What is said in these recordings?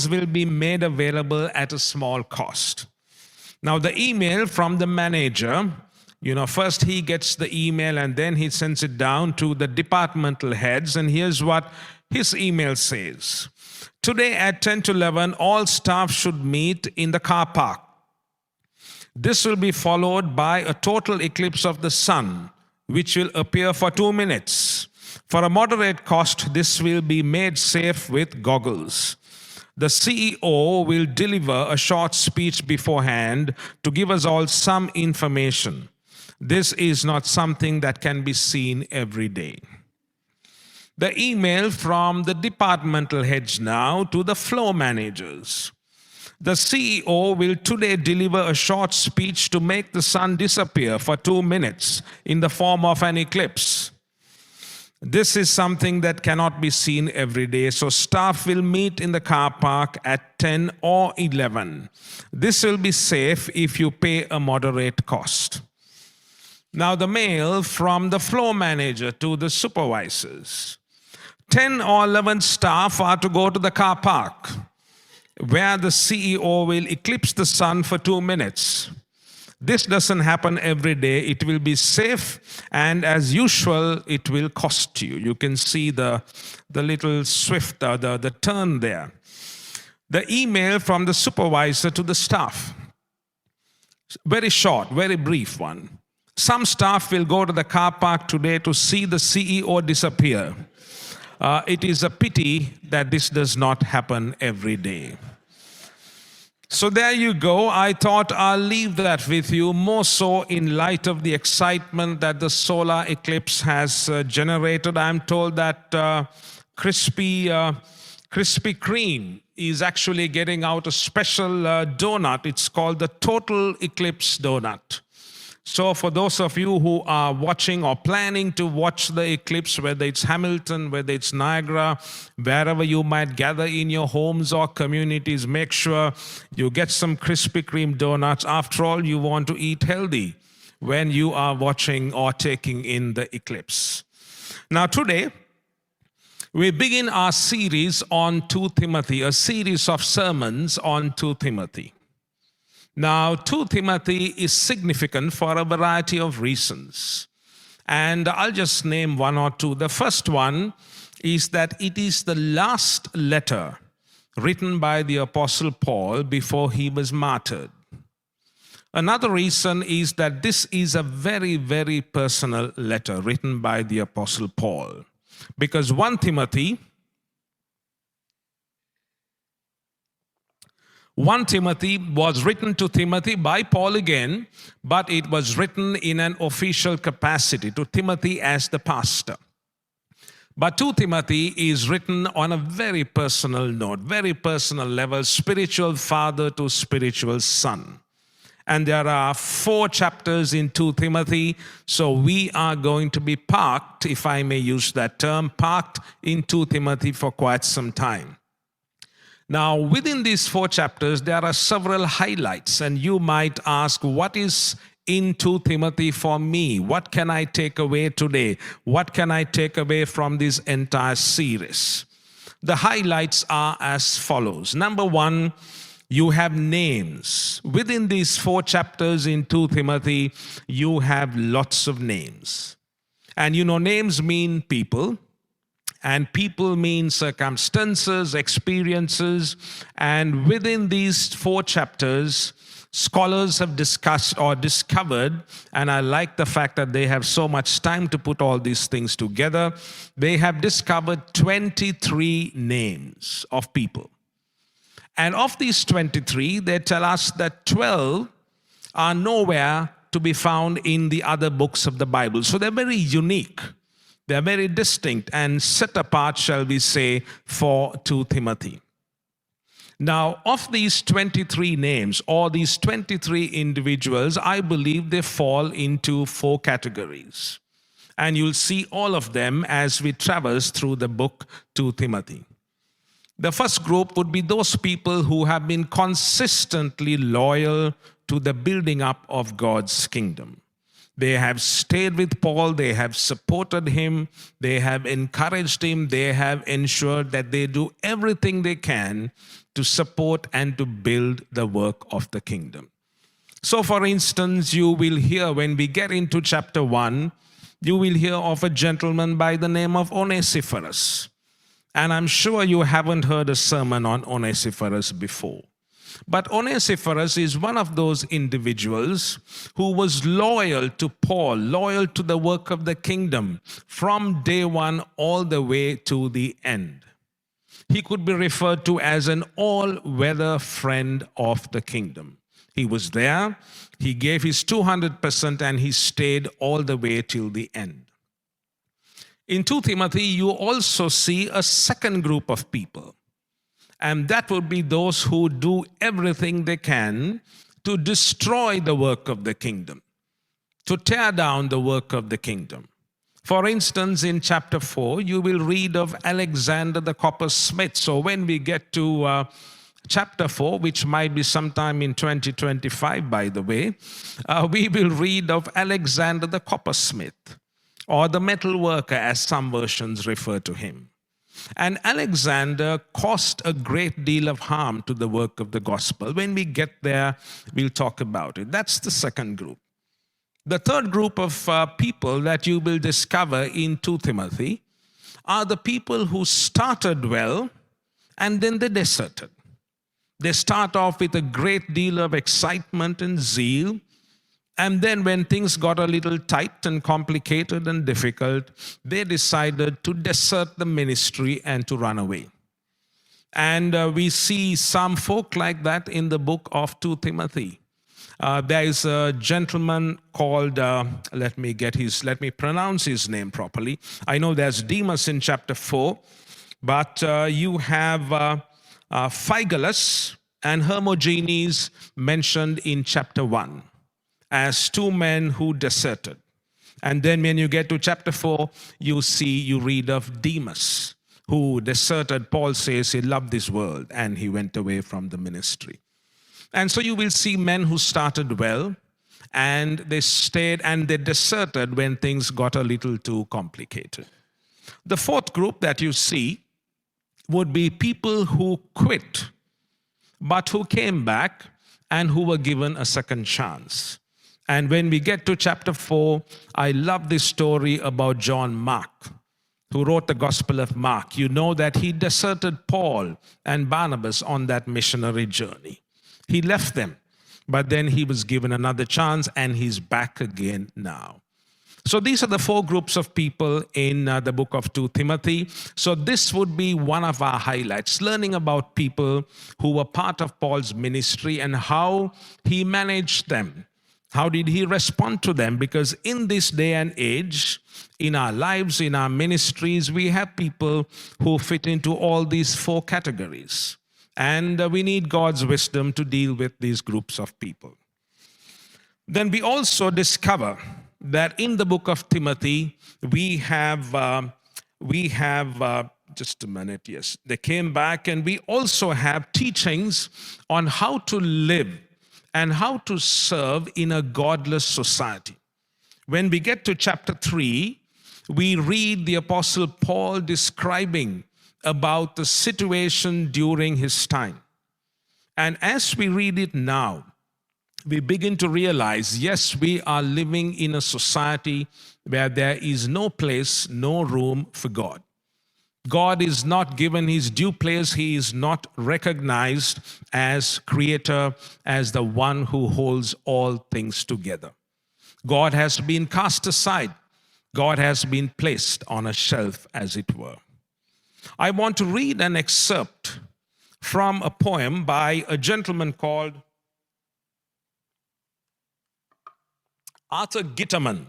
those will be made available at a small cost. Now, the email from the manager, first he gets the email and then he sends it down to the departmental heads. And here's what his email says. Today at 10 to 11, all staff should meet in the car park. This will be followed by a total eclipse of the sun, which will appear for 2 minutes. For a moderate cost, this will be made safe with goggles. The CEO will deliver a short speech beforehand to give us all some information. This is not something that can be seen every day. The email from the departmental heads now to the floor managers. The CEO will today deliver a short speech to make the sun disappear for 2 minutes in the form of an eclipse. This is something that cannot be seen every day, so staff will meet in the car park at 10 or 11. This will be safe if you pay a moderate cost. Now, the mail from the floor manager to the supervisors. 10 or 11 staff are to go to the car park, where the CEO will eclipse the sun for 2 minutes. This doesn't happen every day. It will be safe, and as usual, it will cost you. You can see the little swift, the turn there. The email from the supervisor to the staff. Very short, very brief one. Some staff will go to the car park today to see the CEO disappear. It is a pity that this does not happen every day. So there you go. I thought I'll leave that with you, more so in light of the excitement that the solar eclipse has generated. I'm told that Krispy Kreme is actually getting out a special donut. It's called the Total Eclipse Donut. So for those of you who are watching or planning to watch the eclipse, whether it's Hamilton, whether it's Niagara, wherever you might gather in your homes or communities, make sure you get some Krispy Kreme donuts. After all, you want to eat healthy when you are watching or taking in the eclipse. Now today, we begin our series on 2 Timothy, a series of sermons on 2 Timothy. Now, 2 Timothy is significant for a variety of reasons. And I'll just name one or two. The first one is that it is the last letter written by the Apostle Paul before he was martyred. Another reason is that this is a very, very personal letter written by the Apostle Paul. Because 1 Timothy was written to Timothy by Paul again, but it was written in an official capacity to Timothy as the pastor. But 2 Timothy is written on a very personal note, very personal level, spiritual father to spiritual son. And there are 4 chapters in 2 Timothy, so we are going to be parked, if I may use that term, parked in 2 Timothy for quite some time. Now, within these 4 chapters, there are several highlights, and you might ask, what is in 2 Timothy for me? What can I take away today? What can I take away from this entire series? The highlights are as follows. Number 1, you have names. Within these 4 chapters in 2 Timothy, you have lots of names. And names mean people. And people mean circumstances, experiences. And within these 4 chapters, scholars have discussed or discovered, and I like the fact that they have so much time to put all these things together, they have discovered 23 names of people. And of these 23, they tell us that 12 are nowhere to be found in the other books of the Bible. So they're very unique. They're very distinct and set apart, shall we say, for 2 Timothy. Now, of these 23 names, or these 23 individuals, I believe they fall into 4 categories. And you'll see all of them as we traverse through the book 2 Timothy. The first group would be those people who have been consistently loyal to the building up of God's kingdom. They have stayed with Paul, they have supported him, they have encouraged him, they have ensured that they do everything they can to support and to build the work of the kingdom. So, for instance, you will hear when we get into chapter 1, you will hear of a gentleman by the name of Onesiphorus. And I'm sure you haven't heard a sermon on Onesiphorus before. But Onesiphorus is one of those individuals who was loyal to Paul, loyal to the work of the kingdom from day one all the way to the end. He could be referred to as an all-weather friend of the kingdom. He was there, he gave his 200%, and he stayed all the way till the end. In 2 Timothy, you also see a second group of people, and that would be those who do everything they can to destroy the work of the kingdom, to tear down the work of the kingdom. For instance, in chapter 4, you will read of Alexander the coppersmith. So when we get to chapter 4, which might be sometime in 2025, by the way, we will read of Alexander the coppersmith, or the metal worker, as some versions refer to him. And Alexander caused a great deal of harm to the work of the gospel. When we get there, we'll talk about it. That's the second group. The third group of people that you will discover in 2 Timothy are the people who started well and then they deserted. They start off with a great deal of excitement and zeal, and then when things got a little tight and complicated and difficult, they decided to desert the ministry and to run away. And we see some folk like that in the book of 2 Timothy. There is a gentleman called, let me pronounce his name properly. I know there's Demas in chapter 4, but you have Phygelus and Hermogenes mentioned in chapter 1 as two men who deserted. And then when you get to chapter 4, you read of Demas, who deserted. Paul says he loved this world and he went away from the ministry. And so you will see men who started well and they stayed and they deserted when things got a little too complicated. The fourth group that you see would be people who quit, but who came back and who were given a second chance. And when we get to chapter 4, I love this story about John Mark, who wrote the Gospel of Mark. You know that he deserted Paul and Barnabas on that missionary journey. He left them, but then he was given another chance and he's back again now. So these are the four groups of people in the book of 2 Timothy. So this would be one of our highlights, learning about people who were part of Paul's ministry and how he managed them. How did he respond to them? Because in this day and age, in our lives, in our ministries, we have people who fit into all these four categories. And we need God's wisdom to deal with these groups of people. Then we also discover that in the book of Timothy, we have just a minute, yes. They came back, and we also have teachings on how to live and how to serve in a godless society. When we get to chapter 3, we read the Apostle Paul describing about the situation during his time. And as we read it now, we begin to realize, yes, we are living in a society where there is no place, no room for God. God is not given his due place. He is not recognized as creator, as the one who holds all things together. God has been cast aside. God has been placed on a shelf, as it were. I want to read an excerpt from a poem by a gentleman called Arthur Gitterman.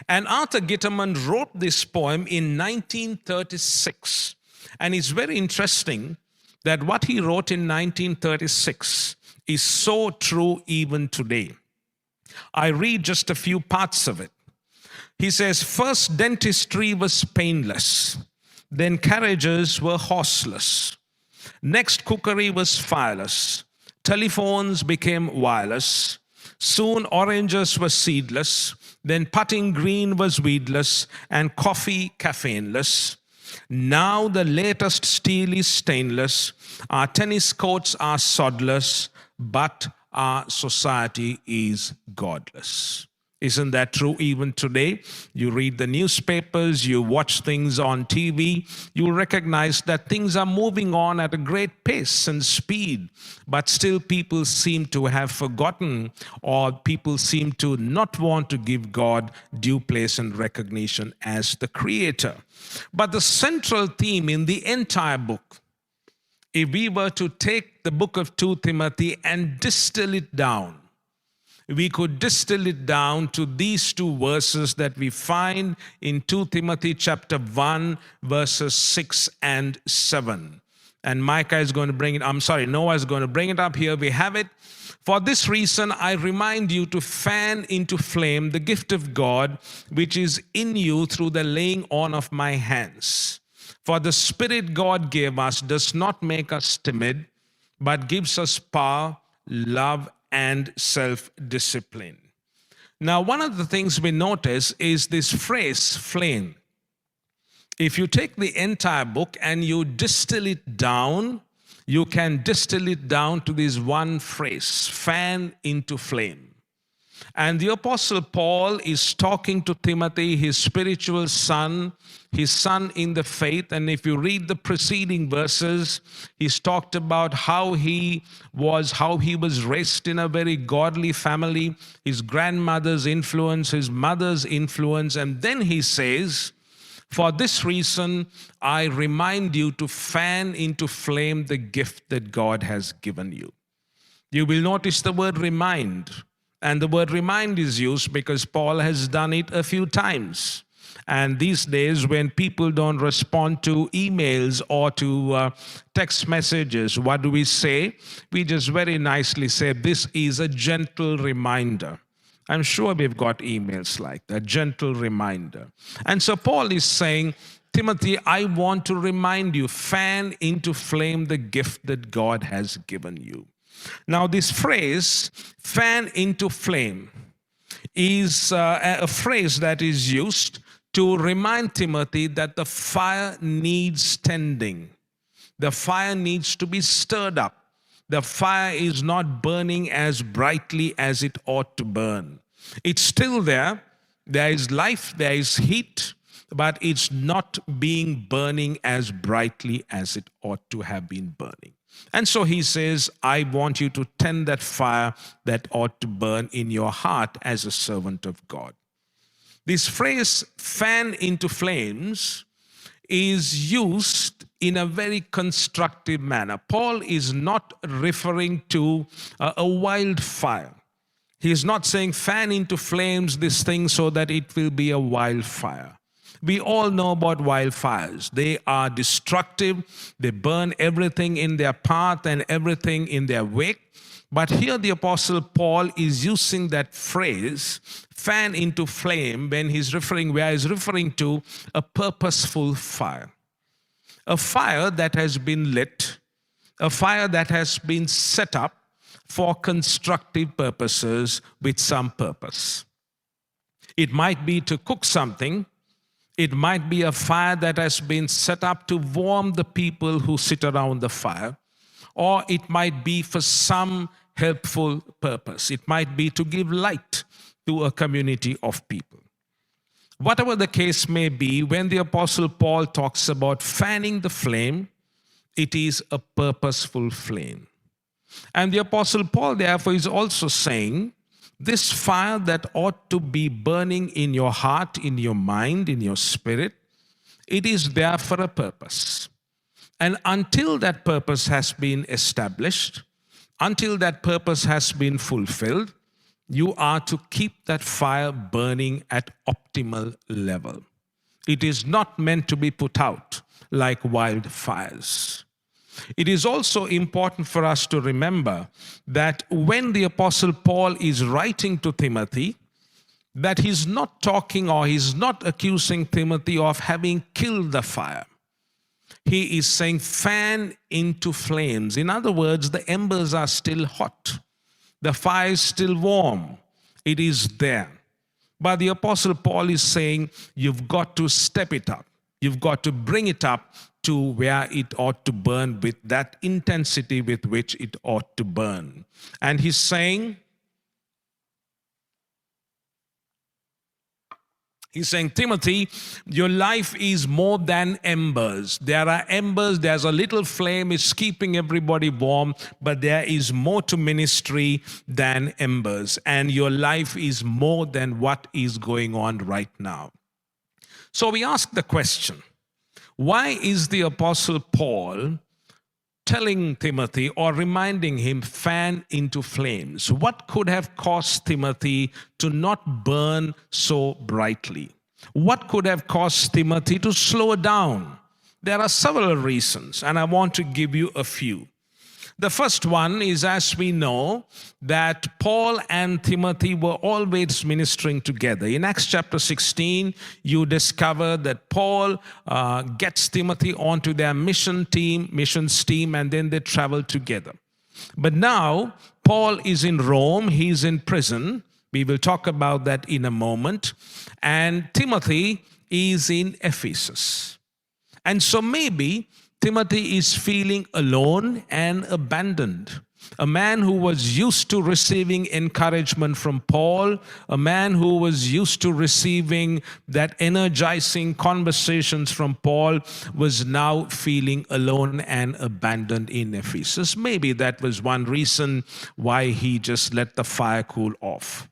And Arthur Gitterman wrote this poem in 1936. And it's very interesting that what he wrote in 1936 is so true even today. I read just a few parts of it. He says, first dentistry was painless. Then carriages were horseless. Next cookery was fireless. Telephones became wireless. Soon oranges were seedless, then putting green was weedless, and coffee caffeineless. Now the latest steel is stainless, our tennis courts are sodless, but our society is godless. Isn't that true even today? You read the newspapers, you watch things on TV, you recognize that things are moving on at a great pace and speed, but still people seem to have forgotten, or people seem to not want to give God due place and recognition as the Creator. But the central theme in the entire book, if we were to take the book of 2 Timothy and distill it down, we could distill it down to these two verses that we find in 2 Timothy chapter 1, verses 6 and 7. And Noah is going to bring it up here. We have it. For this reason, I remind you to fan into flame the gift of God, which is in you through the laying on of my hands. For the Spirit God gave us does not make us timid, but gives us power, love, and self-discipline. Now, one of the things we notice is this phrase, flame. If you take the entire book and you distill it down, you can distill it down to this one phrase, fan into flame. And the Apostle Paul is talking to Timothy, his spiritual son, his son in the faith. And if you read the preceding verses, he's talked about how he was raised in a very godly family, his grandmother's influence, his mother's influence. And then he says, for this reason, I remind you to fan into flame the gift that God has given you. You will notice the word remind. And the word remind is used because Paul has done it a few times. And these days, when people don't respond to emails or to text messages, what do we say? We just very nicely say, this is a gentle reminder. I'm sure we've got emails like that, gentle reminder. And so Paul is saying, Timothy, I want to remind you, fan into flame the gift that God has given you. Now, this phrase, fan into flame, is a phrase that is used to remind Timothy that the fire needs tending. The fire needs to be stirred up. The fire is not burning as brightly as it ought to burn. It's still there. There is life, there is heat, but it's not burning as brightly as it ought to have been burning. And so he says, I want you to tend that fire that ought to burn in your heart as a servant of God. This phrase, fan into flames, is used in a very constructive manner. Paul is not referring to a wildfire. He is not saying fan into flames this thing so that it will be a wildfire. We all know about wildfires. They are destructive. They burn everything in their path and everything in their wake. But here the Apostle Paul is using that phrase, fan into flame, where he's referring to a purposeful fire. A fire that has been lit, a fire that has been set up for constructive purposes with some purpose. It might be to cook something. It might be a fire that has been set up to warm the people who sit around the fire, or it might be for some helpful purpose. It might be to give light to a community of people. Whatever the case may be, when the Apostle Paul talks about fanning the flame, it is a purposeful flame. And the Apostle Paul, therefore, is also saying, this fire that ought to be burning in your heart, in your mind, in your spirit, it is there for a purpose. And until that purpose has been established, until that purpose has been fulfilled, you are to keep that fire burning at optimal level. It is not meant to be put out like wildfires. It is also important for us to remember that when the Apostle Paul is writing to Timothy, that he's not talking or he's not accusing Timothy of having killed the fire. He is saying fan into flames. In other words, the embers are still hot. The fire is still warm. It is there. But the Apostle Paul is saying you've got to step it up. You've got to bring it up to where it ought to burn with that intensity with which it ought to burn. And he's saying, Timothy, your life is more than embers. There are embers, there's a little flame, it's keeping everybody warm, but there is more to ministry than embers. And your life is more than what is going on right now. So we ask the question, why is the Apostle Paul telling Timothy or reminding him, fan into flames? What could have caused Timothy to not burn so brightly? What could have caused Timothy to slow down? There are several reasons, and I want to give you a few. The first one is, as we know, that Paul and Timothy were always ministering together. In Acts chapter 16, you discover that Paul gets Timothy onto their missions team, and then they travel together. But now, Paul is in Rome, he's in prison. We will talk about that in a moment. And Timothy is in Ephesus. And so maybe Timothy is feeling alone and abandoned. A man who was used to receiving encouragement from Paul, a man who was used to receiving that energizing conversations from Paul, was now feeling alone and abandoned in Ephesus. Maybe that was one reason why he just let the fire cool off.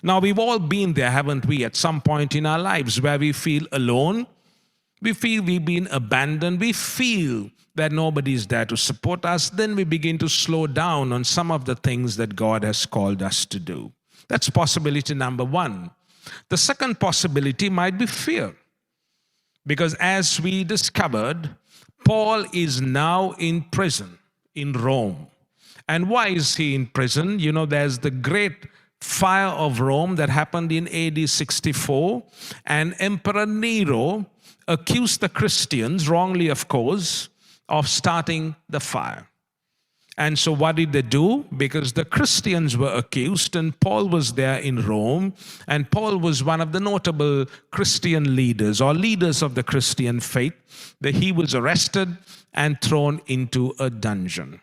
Now, we've all been there, haven't we, at some point in our lives where we feel alone. We feel we've been abandoned. We feel that nobody is there to support us. Then we begin to slow down on some of the things that God has called us to do. That's possibility number one. The second possibility might be fear. Because as we discovered, Paul is now in prison in Rome. And why is he in prison? You know, there's the great fire of Rome that happened in AD 64, and Emperor Nero accused the Christians, wrongly of course, of starting the fire. And so what did they do? Because the Christians were accused, and Paul was there in Rome, and Paul was one of the notable Christian leaders or leaders of the Christian faith, that he was arrested and thrown into a dungeon.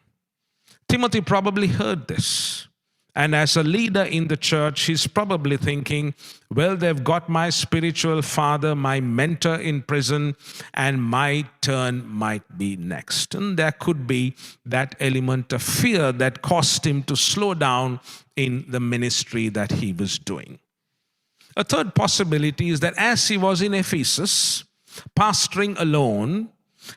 Timothy probably heard this. And as a leader in the church, he's probably thinking, well, they've got my spiritual father, my mentor in prison, and my turn might be next. And there could be that element of fear that caused him to slow down in the ministry that he was doing. A third possibility is that as he was in Ephesus, pastoring alone,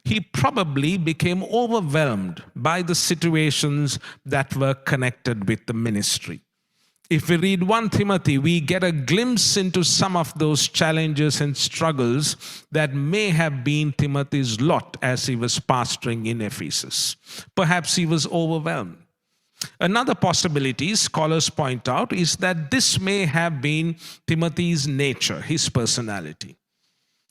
he probably became overwhelmed by the situations that were connected with the ministry. If we read 1 Timothy, we get a glimpse into some of those challenges and struggles that may have been Timothy's lot as he was pastoring in Ephesus. Perhaps he was overwhelmed. Another possibility, scholars point out, is that this may have been Timothy's nature, his personality.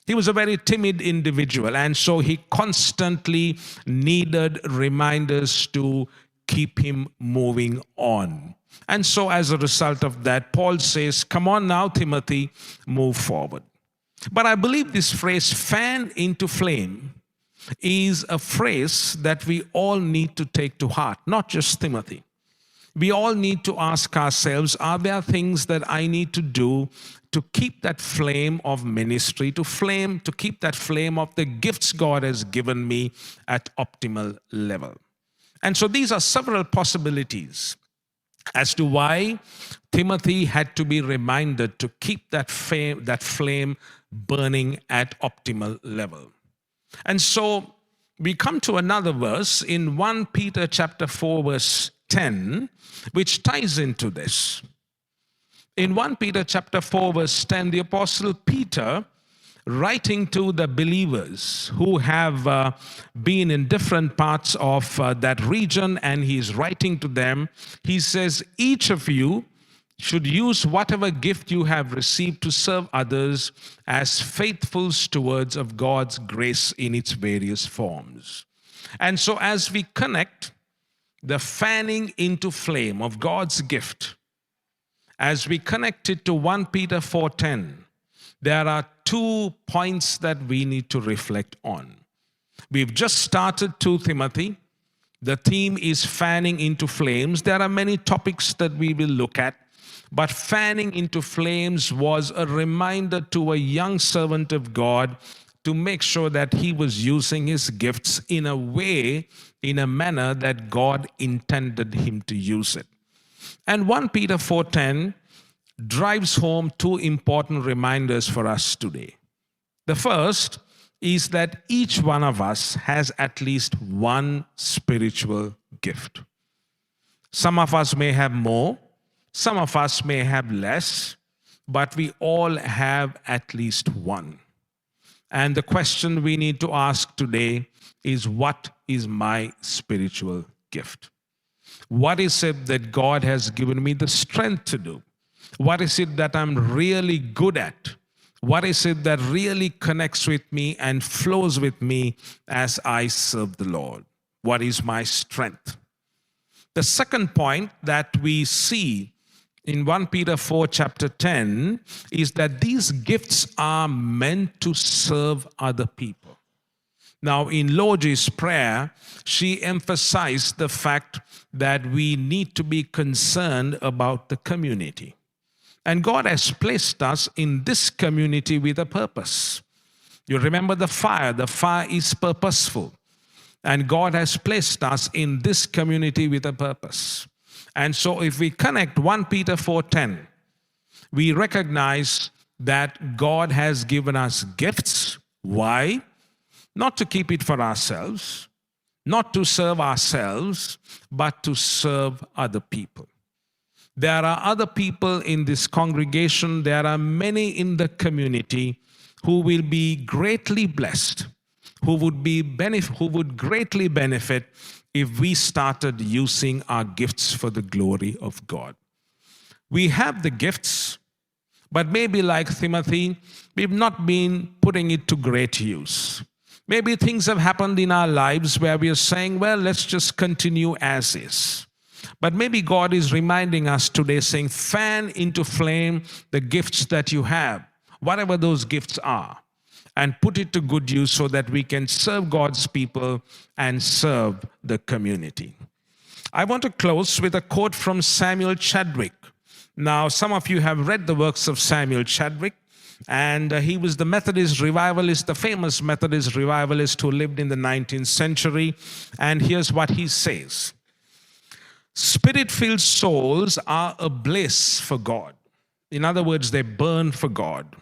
He was a very timid individual, and so he constantly needed reminders to keep him moving on. And so as a result of that, Paul says, come on now, Timothy, move forward. But I believe this phrase, fan into flame, is a phrase that we all need to take to heart, not just Timothy. We all need to ask ourselves, are there things that I need to do to keep that flame of ministry, to keep that flame of the gifts God has given me at optimal level? And so these are several possibilities as to why Timothy had to be reminded to keep that flame burning at optimal level. And so we come to another verse in 1 Peter chapter 4, verse 10, which ties into this. In 1 Peter chapter 4, verse 10, the Apostle Peter, writing to the believers who have been in different parts of that region, and he's writing to them, he says, each of you should use whatever gift you have received to serve others as faithful stewards of God's grace in its various forms. And so as we connect the fanning into flame of God's gift, as we connect it to 1 Peter 4:10, there are 2 points that we need to reflect on. We've just started 2 Timothy. The theme is fanning into flames. There are many topics that we will look at, but fanning into flames was a reminder to a young servant of God to make sure that he was using his gifts in a way, in a manner that God intended him to use it. And 1 Peter 4:10 drives home 2 important reminders for us today. The first is that each one of us has at least one spiritual gift. Some of us may have more, some of us may have less, but we all have at least one. And the question we need to ask today is, what is my spiritual gift? What is it that God has given me the strength to do? What is it that I'm really good at? What is it that really connects with me and flows with me as I serve the Lord? What is my strength? The second point that we see in 1 Peter 4 chapter 10 is that these gifts are meant to serve other people. Now, in Logi's prayer, she emphasized the fact that we need to be concerned about the community. And God has placed us in this community with a purpose. You remember the fire. The fire is purposeful. And God has placed us in this community with a purpose. And so if we connect 1 Peter 4:10, we recognize that God has given us gifts. Why? Not to keep it for ourselves, not to serve ourselves, but to serve other people. There are other people in this congregation, there are many in the community who will be greatly blessed, who would greatly benefit if we started using our gifts for the glory of God. We have the gifts, but maybe like Timothy, we've not been putting it to great use. Maybe things have happened in our lives where we are saying, well, let's just continue as is. But maybe God is reminding us today, saying, fan into flame the gifts that you have, whatever those gifts are, and put it to good use so that we can serve God's people and serve the community. I want to close with a quote from Samuel Chadwick. Now, some of you have read the works of Samuel Chadwick, and he was the Methodist revivalist, the famous Methodist revivalist who lived in the 19th century. And here's what he says. Spirit-filled souls are ablaze for God. In other words, they burn for God.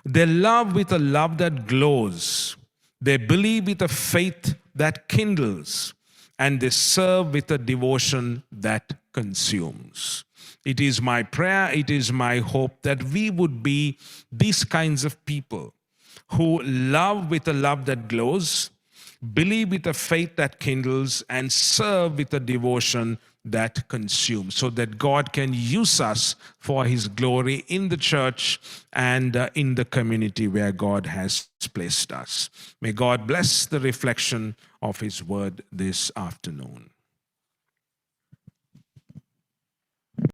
They love with a love that glows. They believe with a faith that kindles. And they serve with a devotion that consumes. It is my prayer, it is my hope that we would be these kinds of people who love with a love that glows, believe with a faith that kindles, and serve with a devotion that consumes, so that God can use us for His glory in the church and in the community where God has placed us. May God bless the reflection of His word this afternoon.